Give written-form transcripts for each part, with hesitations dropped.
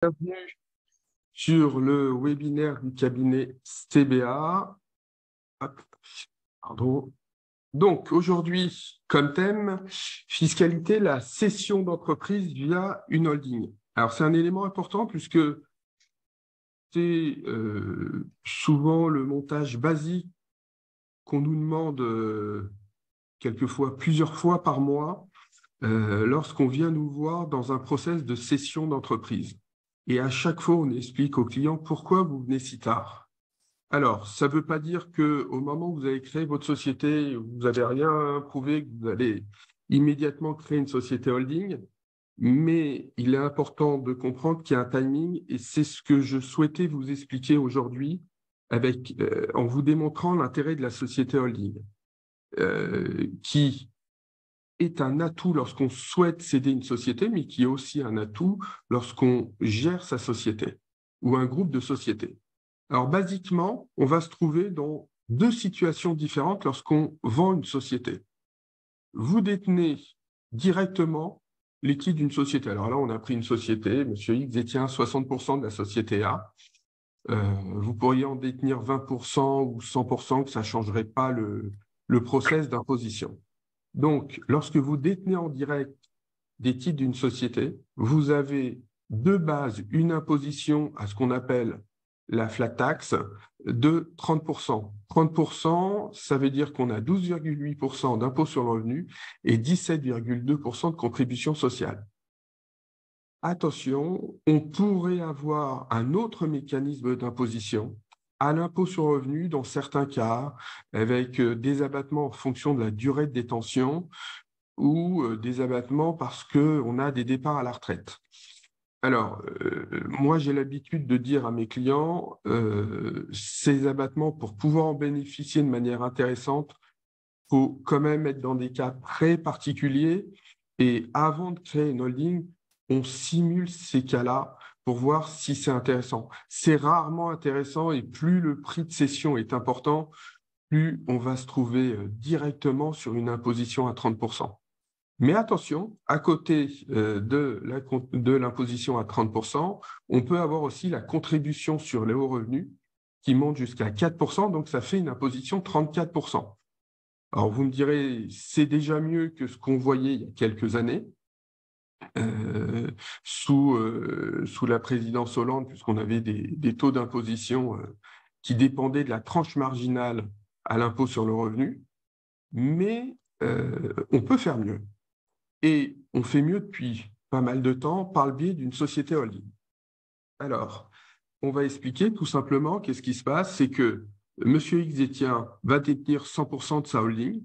Bienvenue sur le webinaire du cabinet CBA. Hop, pardon. Donc, aujourd'hui, comme thème, fiscalité, la cession d'entreprise via une holding. Alors, c'est un élément important puisque c'est souvent le montage basique qu'on nous demande quelquefois plusieurs fois par mois lorsqu'on vient nous voir dans un process de cession d'entreprise. Et à chaque fois, on explique au client pourquoi vous venez si tard. Alors, ça ne veut pas dire qu'au moment où vous avez créé votre société, vous n'avez rien prouvé, que vous allez immédiatement créer une société holding, mais il est important de comprendre qu'il y a un timing et c'est ce que je souhaitais vous expliquer aujourd'hui en vous démontrant l'intérêt de la société holding, qui est un atout lorsqu'on souhaite céder une société, mais qui est aussi un atout lorsqu'on gère sa société ou un groupe de sociétés. Alors, basiquement, on va se trouver dans deux situations différentes lorsqu'on vend une société. Vous détenez directement les titres d'une société. Alors là, on a pris une société, Monsieur X détient 60% de la société A. Vous pourriez en détenir 20% ou 100%, que ça ne changerait pas le process d'imposition. Donc, lorsque vous détenez en direct des titres d'une société, vous avez de base une imposition à ce qu'on appelle la flat tax de 30%. 30%, ça veut dire qu'on a 12,8% d'impôt sur le revenu et 17,2% de contribution sociale. Attention, on pourrait avoir un autre mécanisme d'imposition à l'impôt sur le revenu dans certains cas, avec des abattements en fonction de la durée de détention ou des abattements parce qu'on a des départs à la retraite. Alors, moi, j'ai l'habitude de dire à mes clients, ces abattements, pour pouvoir en bénéficier de manière intéressante, il faut quand même être dans des cas très particuliers. Et avant de créer une holding, on simule ces cas-là pour voir si c'est intéressant. C'est rarement intéressant et plus le prix de cession est important, plus on va se trouver directement sur une imposition à 30%. Mais attention, à côté de l'imposition à 30%, on peut avoir aussi la contribution sur les hauts revenus qui monte jusqu'à 4%, donc ça fait une imposition de 34%. Alors vous me direz, c'est déjà mieux que ce qu'on voyait il y a quelques années, sous la présidence Hollande, puisqu'on avait des taux d'imposition qui dépendaient de la tranche marginale à l'impôt sur le revenu, mais on peut faire mieux. Et on fait mieux depuis pas mal de temps par le biais d'une société holding. Alors, on va expliquer tout simplement qu'est-ce qui se passe, c'est que Monsieur X va détenir 100% de sa holding,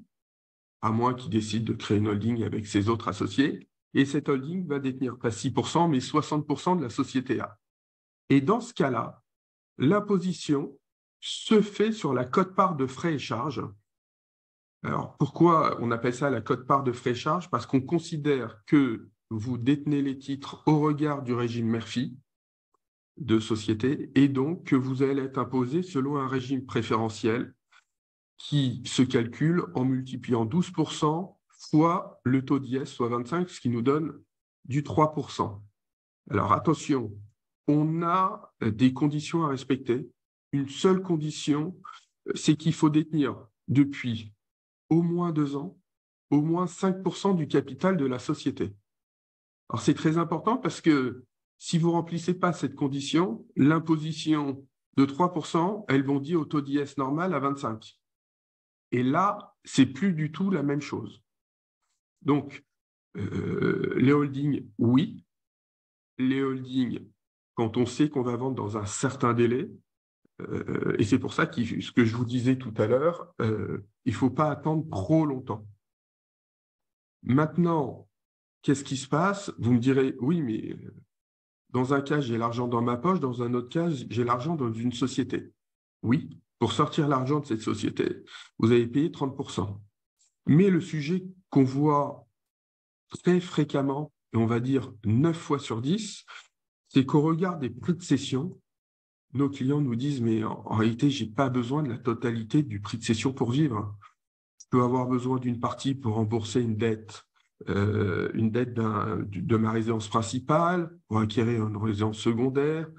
à moins qu'il décide de créer une holding avec ses autres associés, et cette holding va détenir pas 6%, mais 60% de la société A. Et dans ce cas-là, l'imposition se fait sur la quote-part de frais et charges. Alors, pourquoi on appelle ça la quote-part de frais et charges? Parce qu'on considère que vous détenez les titres au regard du régime Murphy de société et donc que vous allez être imposé selon un régime préférentiel qui se calcule en multipliant 12% fois le taux d'IS, soit 25, ce qui nous donne du 3%. Alors attention, on a des conditions à respecter. Une seule condition, c'est qu'il faut détenir depuis au moins 2 ans, au moins 5% du capital de la société. Alors c'est très important parce que si vous ne remplissez pas cette condition, l'imposition de 3%, elle bondit au taux d'IS normal à 25. Et là, c'est plus du tout la même chose. Donc, les holdings, oui. Les holdings, quand on sait qu'on va vendre dans un certain délai, et c'est pour ça que ce que je vous disais tout à l'heure, il ne faut pas attendre trop longtemps. Maintenant, qu'est-ce qui se passe? Vous me direz, oui, mais dans un cas, j'ai l'argent dans ma poche, dans un autre cas, j'ai l'argent dans une société. Oui, pour sortir l'argent de cette société, vous avez payé 30%. Mais le sujet qu'on voit très fréquemment, et on va dire 9 fois sur 10, c'est qu'au regard des prix de cession, nos clients nous disent, mais en réalité, je n'ai pas besoin de la totalité du prix de cession pour vivre. Je peux avoir besoin d'une partie pour rembourser une dette une dette de ma résidence principale pour acquérir une résidence secondaire.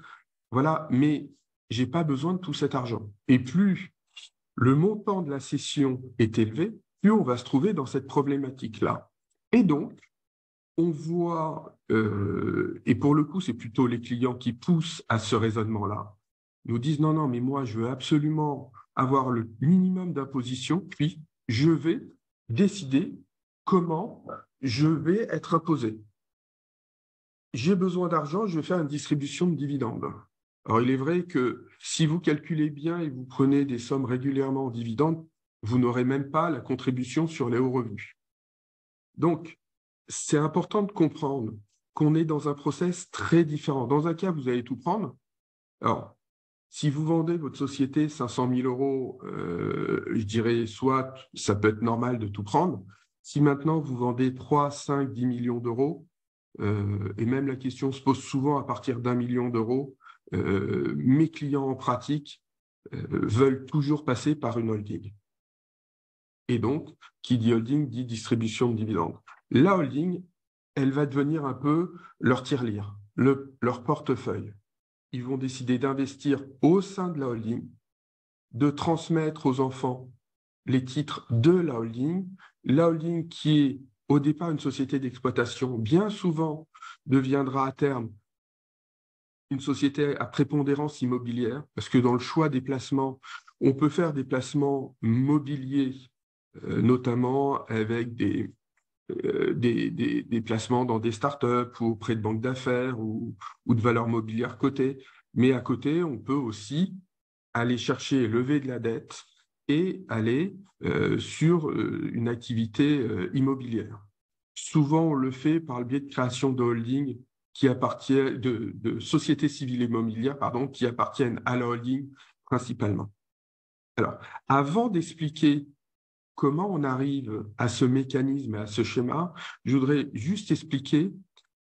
Voilà, mais je n'ai pas besoin de tout cet argent. Et plus le montant de la cession est élevé, plus on va se trouver dans cette problématique-là. Et donc, on voit, et pour le coup, c'est plutôt les clients qui poussent à ce raisonnement-là, nous disent non, non, mais moi, je veux absolument avoir le minimum d'imposition, puis je vais décider comment je vais être imposé. J'ai besoin d'argent, je vais faire une distribution de dividendes. Alors, il est vrai que si vous calculez bien et vous prenez des sommes régulièrement en dividendes, vous n'aurez même pas la contribution sur les hauts revenus. Donc, c'est important de comprendre qu'on est dans un process très différent. Dans un cas, vous allez tout prendre. Alors, si vous vendez votre société 500 000 euros, je dirais soit ça peut être normal de tout prendre. Si maintenant vous vendez 3, 5, 10 millions d'euros, et même la question se pose souvent à partir d'1 million d'euros, mes clients en pratique veulent toujours passer par une holding. Et donc, qui dit holding dit distribution de dividendes. La holding, elle va devenir un peu leur tirelire, leur portefeuille. Ils vont décider d'investir au sein de la holding, de transmettre aux enfants les titres de la holding qui est au départ une société d'exploitation, bien souvent deviendra à terme une société à prépondérance immobilière, parce que dans le choix des placements, on peut faire des placements mobiliers, notamment avec des placements dans des startups ou auprès de banques d'affaires ou de valeurs mobilières cotées. Mais à côté, on peut aussi aller chercher et lever de la dette et aller sur une activité immobilière. Souvent, on le fait par le biais de création de holding qui appartient de sociétés civiles immobilières, pardon, qui appartiennent à la holding principalement. Alors, avant d'expliquer comment on arrive à ce mécanisme et à ce schéma, je voudrais juste expliquer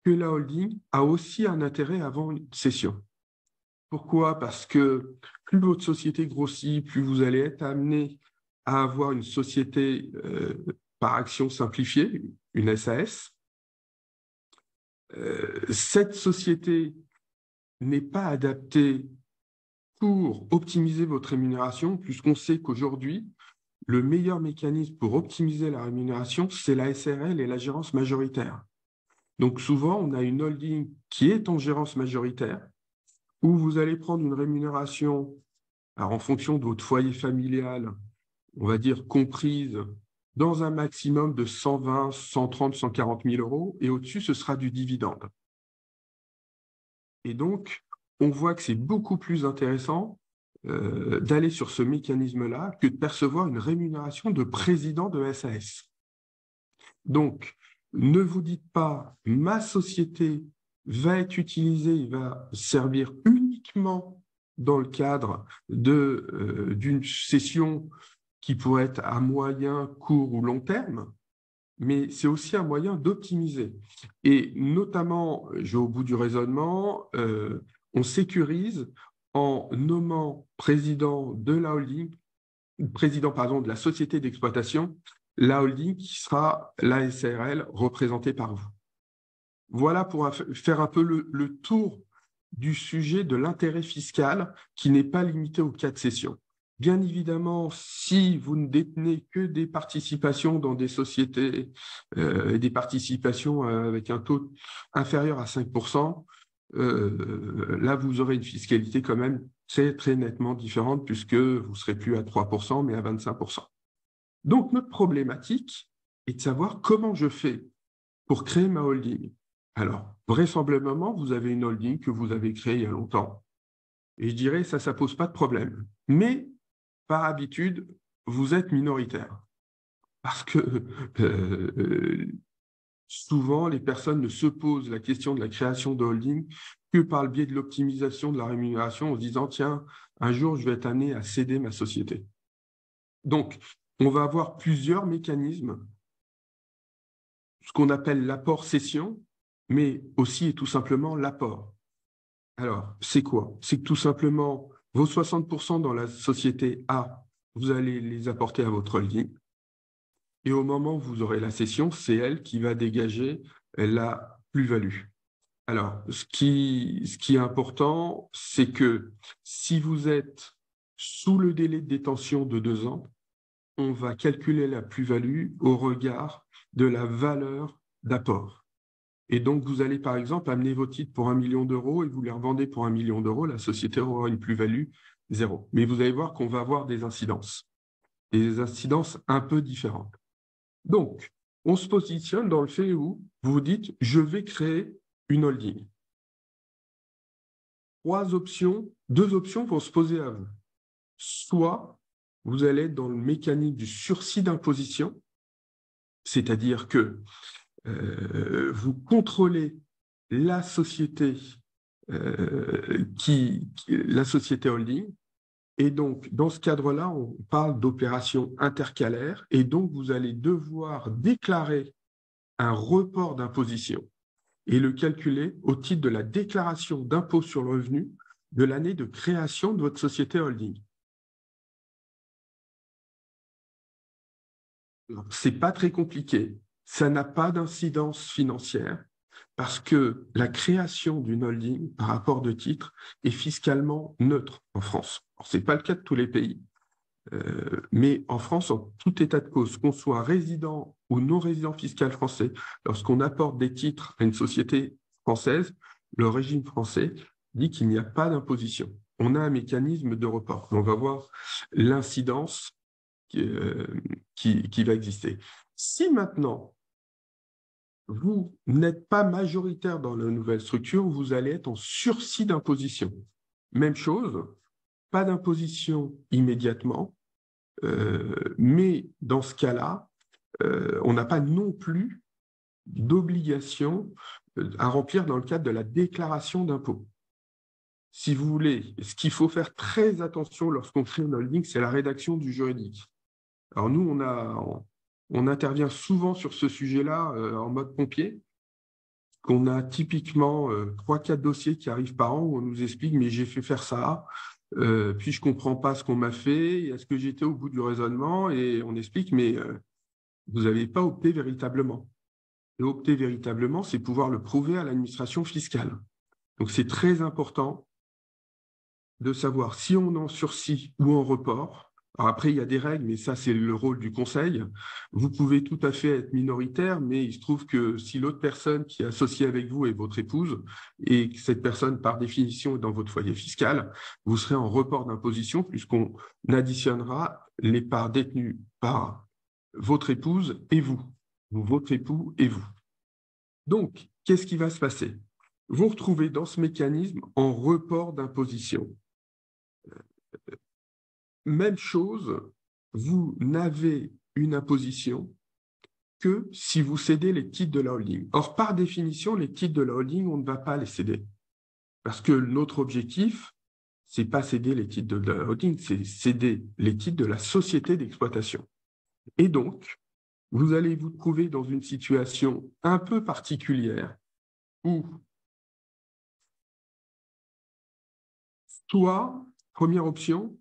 que la holding a aussi un intérêt avant une cession. Pourquoi? Parce que plus votre société grossit, plus vous allez être amené à avoir une société par action simplifiée, une SAS. Cette société n'est pas adaptée pour optimiser votre rémunération, puisqu'on sait qu'aujourd'hui, le meilleur mécanisme pour optimiser la rémunération, c'est la SRL et la gérance majoritaire. Donc souvent, on a une holding qui est en gérance majoritaire, où vous allez prendre une rémunération, alors en fonction de votre foyer familial, on va dire comprise dans un maximum de 120, 130, 140 000 euros, et au-dessus, ce sera du dividende. Et donc, on voit que c'est beaucoup plus intéressant d'aller sur ce mécanisme-là que de percevoir une rémunération de président de SAS. Donc, ne vous dites pas, ma société va être utilisée, va servir uniquement dans le cadre d'une cession qui pourrait être à moyen, court ou long terme, mais c'est aussi un moyen d'optimiser. Et notamment, je vais au bout du raisonnement, on sécurise en nommant président de la holding, président pardon, de la société d'exploitation, la holding qui sera la SARL représentée par vous. Voilà pour faire un peu le tour du sujet de l'intérêt fiscal qui n'est pas limité au cas de cession. Bien évidemment, si vous ne détenez que des participations dans des sociétés, des participations avec un taux inférieur à 5%, là, vous aurez une fiscalité quand même très, très nettement différente puisque vous ne serez plus à 3%, mais à 25%. Donc, notre problématique est de savoir comment je fais pour créer ma holding. Alors, vraisemblablement, vous avez une holding que vous avez créée il y a longtemps. Et je dirais, ça ne pose pas de problème. Mais, par habitude, vous êtes minoritaire. Parce que souvent, les personnes ne se posent la question de la création de holding que par le biais de l'optimisation de la rémunération en se disant, tiens, un jour, je vais être amené à céder ma société. Donc, on va avoir plusieurs mécanismes, ce qu'on appelle l'apport-cession, mais aussi et tout simplement l'apport. Alors, c'est quoi? C'est que tout simplement, vos 60% dans la société A, vous allez les apporter à votre holding. et au moment où vous aurez la cession, c'est elle qui va dégager la plus-value. Alors, ce qui est important, c'est que si vous êtes sous le délai de détention de 2 ans, on va calculer la plus-value au regard de la valeur d'apport. Et donc, vous allez par exemple amener vos titres pour 1 million d'euros et vous les revendez pour 1 million d'euros, la société aura une plus-value zéro. Mais vous allez voir qu'on va avoir des incidences un peu différentes. Donc, on se positionne dans le fait où vous vous dites, je vais créer une holding. 2 options vont se poser à vous. Soit vous allez être dans le mécanisme du sursis d'imposition, c'est-à-dire que vous contrôlez la société, la société holding, et donc dans ce cadre-là, on parle d'opération intercalaire, et donc vous allez devoir déclarer un report d'imposition et le calculer au titre de la déclaration d'impôt sur le revenu de l'année de création de votre société holding. Ce n'est pas très compliqué, ça n'a pas d'incidence financière parce que la création d'une holding par rapport de titre est fiscalement neutre en France. Ce n'est pas le cas de tous les pays, mais en France, en tout état de cause, qu'on soit résident ou non résident fiscal français, lorsqu'on apporte des titres à une société française, le régime français dit qu'il n'y a pas d'imposition. On a un mécanisme de report. On va voir l'incidence qui va exister. Si maintenant, vous n'êtes pas majoritaire dans la nouvelle structure, vous allez être en sursis d'imposition. Même chose, pas d'imposition immédiatement, mais dans ce cas-là, on n'a pas non plus d'obligation à remplir dans le cadre de la déclaration d'impôt. Si vous voulez, ce qu'il faut faire très attention lorsqu'on crée une holding, c'est la rédaction du juridique. Alors nous, on intervient souvent sur ce sujet-là en mode pompier, qu'on a typiquement 3-4 dossiers qui arrivent par an où on nous explique « mais j'ai fait faire ça, puis je ne comprends pas ce qu'on m'a fait, est-ce que j'étais au bout du raisonnement ?» Et on explique « mais vous n'avez pas opté véritablement. » Et opter véritablement, c'est pouvoir le prouver à l'administration fiscale. Donc c'est très important de savoir si on est en sursis ou en report. Alors après, il y a des règles, mais ça, c'est le rôle du conseil. Vous pouvez tout à fait être minoritaire, mais il se trouve que si l'autre personne qui est associée avec vous est votre épouse, et que cette personne, par définition, est dans votre foyer fiscal, vous serez en report d'imposition puisqu'on additionnera les parts détenues par votre épouse et vous, ou votre époux et vous. Donc, qu'est-ce qui va se passer? Vous vous retrouvez dans ce mécanisme en report d'imposition. Même chose, vous n'avez une imposition que si vous cédez les titres de la holding. Or, par définition, les titres de la holding, on ne va pas les céder. Parce que notre objectif, ce n'est pas céder les titres de la holding, c'est céder les titres de la société d'exploitation. Et donc, vous allez vous trouver dans une situation un peu particulière où, soit, première option,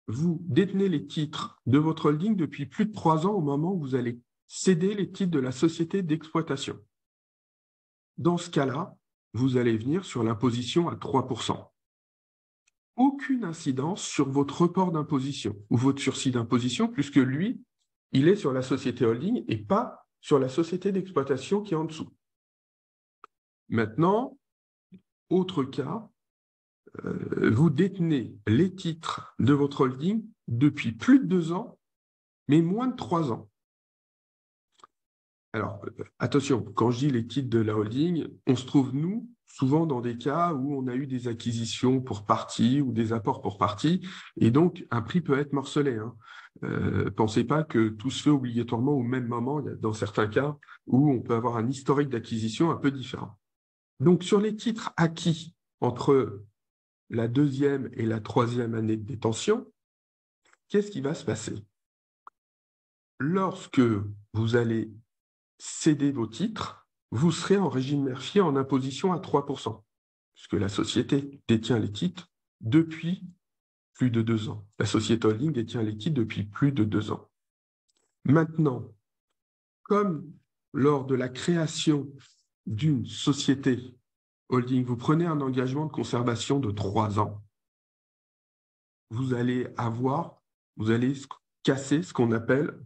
vous détenez les titres de votre holding depuis plus de 3 ans au moment où vous allez céder les titres de la société d'exploitation. Dans ce cas-là, vous allez venir sur l'imposition à 3%. Aucune incidence sur votre report d'imposition ou votre sursis d'imposition, puisque lui, il est sur la société holding et pas sur la société d'exploitation qui est en dessous. Maintenant, autre cas, vous détenez les titres de votre holding depuis plus de 2 ans, mais moins de 3 ans. Alors, attention, quand je dis les titres de la holding, on se trouve, nous, souvent dans des cas où on a eu des acquisitions pour partie ou des apports pour partie, et donc un prix peut être morcelé. Pensez pas que tout se fait obligatoirement au même moment. Il y a dans certains cas où on peut avoir un historique d'acquisition un peu différent. Donc, sur les titres acquis entre la 2e et la 3e année de détention, qu'est-ce qui va se passer? Lorsque vous allez céder vos titres, vous serez en régime Murphy en imposition à 3%, puisque la société détient les titres depuis plus de 2 ans. La société holding détient les titres depuis plus de 2 ans. Maintenant, comme lors de la création d'une société holding, vous prenez un engagement de conservation de 3 ans, vous allez casser ce qu'on appelle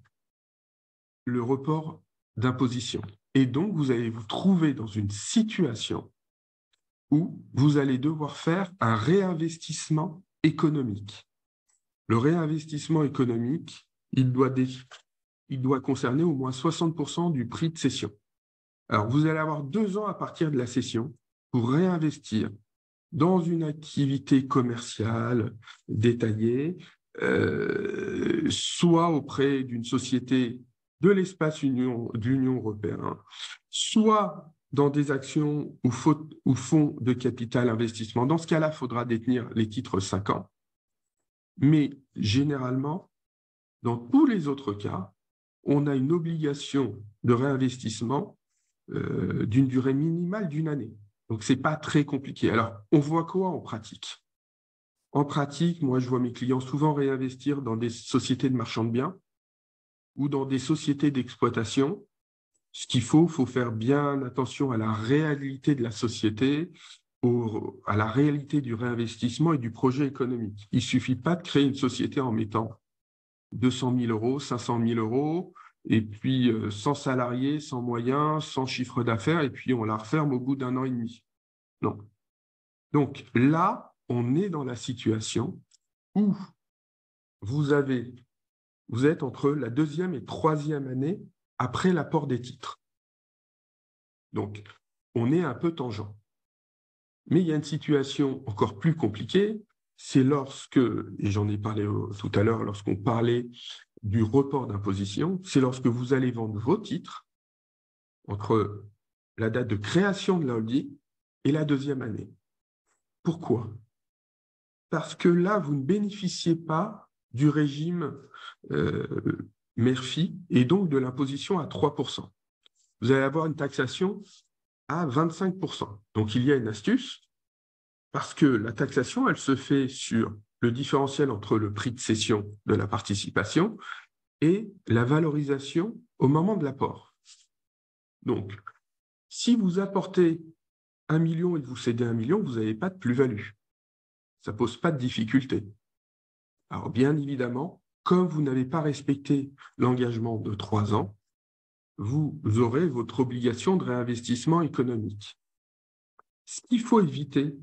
le report d'imposition. Et donc, vous allez vous trouver dans une situation où vous allez devoir faire un réinvestissement économique. Le réinvestissement économique, il doit concerner au moins 60% du prix de cession. Alors, vous allez avoir 2 ans à partir de la cession pour réinvestir dans une activité commerciale détaillée, soit auprès d'une société de l'espace de l'Union européenne, soit dans des actions ou fonds de capital investissement. Dans ce cas-là, il faudra détenir les titres 5 ans. Mais généralement, dans tous les autres cas, on a une obligation de réinvestissement d'une durée minimale d'1 année. Donc, ce n'est pas très compliqué. Alors, on voit quoi en pratique? En pratique, moi, je vois mes clients souvent réinvestir dans des sociétés de marchands de biens ou dans des sociétés d'exploitation. Ce qu'il faut faire bien attention à la réalité de la société, à la réalité du réinvestissement et du projet économique. Il ne suffit pas de créer une société en mettant 200 000 euros, 500 000 euros, et puis sans salariés, sans moyens, sans chiffre d'affaires, et puis on la referme au bout d'1 an et demi. Non. Donc là, on est dans la situation où vous êtes entre la 2e et 3e année après l'apport des titres. Donc, on est un peu tangent. Mais il y a une situation encore plus compliquée, c'est lorsque, et j'en ai parlé tout à l'heure lorsqu'on parlait du report d'imposition, c'est lorsque vous allez vendre vos titres entre la date de création de la holding et la 2e année. Pourquoi? Parce que là, vous ne bénéficiez pas du régime MERFI et donc de l'imposition à 3%. Vous allez avoir une taxation à 25%. Donc, il y a une astuce, parce que la taxation, elle se fait sur le différentiel entre le prix de cession de la participation et la valorisation au moment de l'apport. Donc, si vous apportez 1 million et que vous cédez 1 million, vous n'avez pas de plus-value. Ça ne pose pas de difficulté. Alors, bien évidemment, comme vous n'avez pas respecté l'engagement de 3 ans, vous aurez votre obligation de réinvestissement économique. Ce qu'il faut éviter,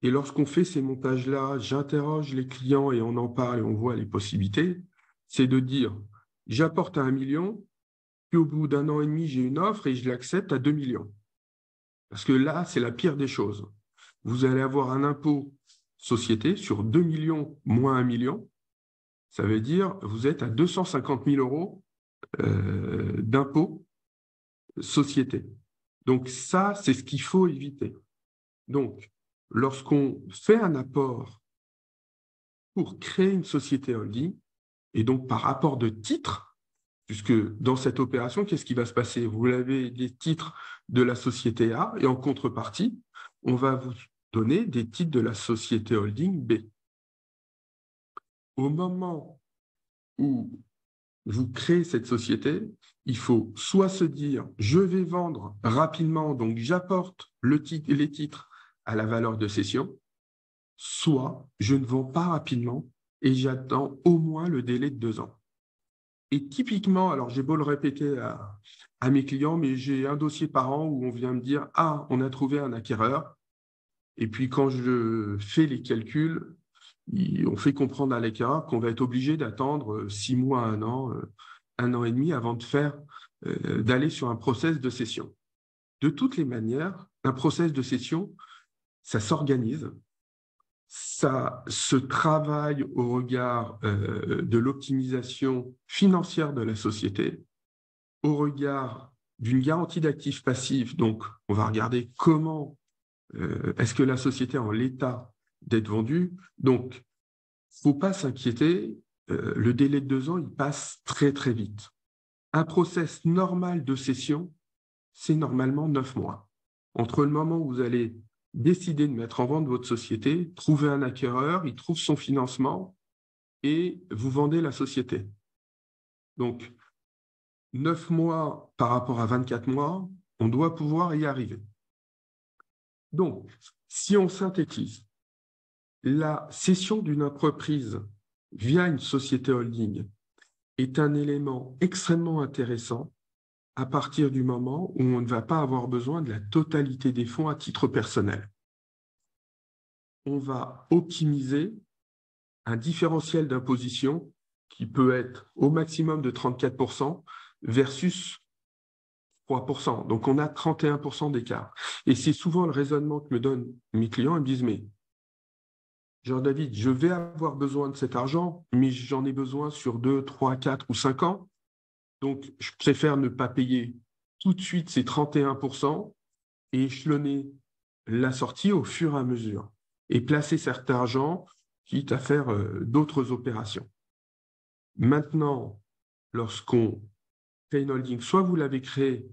et lorsqu'on fait ces montages-là, j'interroge les clients et on en parle et on voit les possibilités, c'est de dire « j'apporte à 1 million, puis au bout d'1 an et demi, j'ai une offre et je l'accepte à 2 millions ». Parce que là, c'est la pire des choses. Vous allez avoir un impôt société sur 2 millions moins 1 million. Ça veut dire que vous êtes à 250 000 euros d'impôt société. Donc ça, c'est ce qu'il faut éviter. Donc, lorsqu'on fait un apport pour créer une société holding, et donc par rapport de titres, puisque dans cette opération, qu'est-ce qui va se passer? Vous avez des titres de la société A et en contrepartie, on va vous donner des titres de la société holding B. Au moment où vous créez cette société, il faut soit se dire « je vais vendre rapidement, donc j'apporte les titres à la valeur de cession », soit je ne vends pas rapidement et j'attends au moins le délai de 2 ans. Et typiquement, alors j'ai beau le répéter à mes clients, mais j'ai un dossier par an où on vient me dire « ah, on a trouvé un acquéreur ». Et puis quand je fais les calculs, on fait comprendre à l'acquéreur qu'on va être obligé d'attendre 6 mois, 1 an et demi avant d'aller sur un process de cession. De toutes les manières, un process de cession, ça s'organise, ça se travaille au regard de l'optimisation financière de la société, au regard d'une garantie d'actifs passifs. Donc, on va regarder comment est-ce que la société est en l'état d'être vendue. Donc, il ne faut pas s'inquiéter, le délai de 2 ans, il passe très, très vite. Un process normal de cession, c'est normalement 9 mois. Entre le moment où vous allez décider de mettre en vente votre société, trouver un acquéreur, il trouve son financement et vous vendez la société. Donc, 9 mois par rapport à 24 mois, on doit pouvoir y arriver. Donc, si on synthétise, la cession d'une entreprise via une société holding est un élément extrêmement intéressant à partir du moment où on ne va pas avoir besoin de la totalité des fonds à titre personnel. On va optimiser un différentiel d'imposition qui peut être au maximum de 34% versus 3%. Donc, on a 31% d'écart. Et c'est souvent le raisonnement que me donnent mes clients. Ils me disent, mais Jean-David, je vais avoir besoin de cet argent, mais j'en ai besoin sur 2, 3, 4 ou 5 ans. Donc, je préfère ne pas payer tout de suite ces 31% et échelonner la sortie au fur et à mesure et placer cet argent, quitte à faire d'autres opérations. Maintenant, lorsqu'on fait une holding, soit vous l'avez créé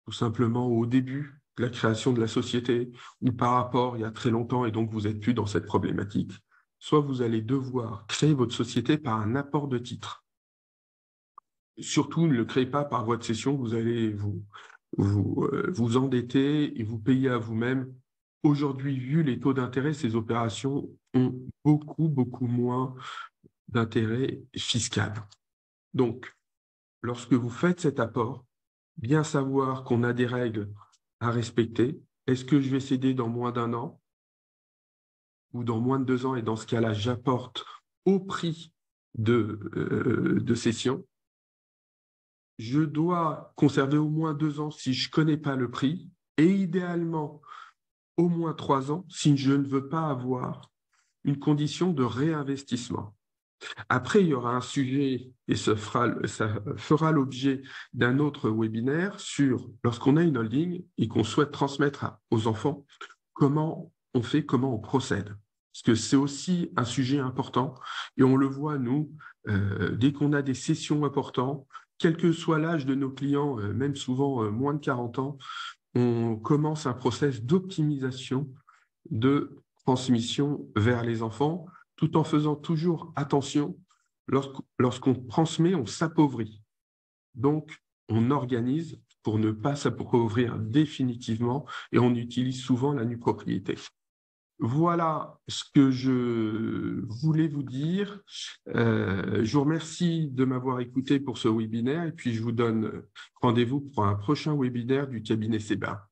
tout simplement au début de la création de la société ou par rapport il y a très longtemps et donc vous n'êtes plus dans cette problématique, soit vous allez devoir créer votre société par un apport de titres. Surtout, ne le créez pas par voie de cession, vous allez vous endetter et vous payer à vous-même. Aujourd'hui, vu les taux d'intérêt, ces opérations ont beaucoup moins d'intérêt fiscal. Donc, lorsque vous faites cet apport, bien savoir qu'on a des règles à respecter. Est-ce que je vais céder dans moins d'un an ou dans moins de 2 ans? Et dans ce cas-là, j'apporte au prix de cession. Je dois conserver au moins 2 ans si je ne connais pas le prix et idéalement au moins 3 ans si je ne veux pas avoir une condition de réinvestissement. Après, il y aura un sujet, et ça fera l'objet d'un autre webinaire sur lorsqu'on a une holding et qu'on souhaite transmettre aux enfants, comment on fait, comment on procède. Parce que c'est aussi un sujet important et on le voit, nous, dès qu'on a des sessions importantes, quel que soit l'âge de nos clients, même souvent moins de 40 ans, on commence un process d'optimisation de transmission vers les enfants, tout en faisant toujours attention, lorsqu'on transmet, on s'appauvrit. Donc, on organise pour ne pas s'appauvrir définitivement et on utilise souvent la nue propriété. Voilà ce que je voulais vous dire. Je vous remercie de m'avoir écouté pour ce webinaire et puis je vous donne rendez-vous pour un prochain webinaire du cabinet Seba.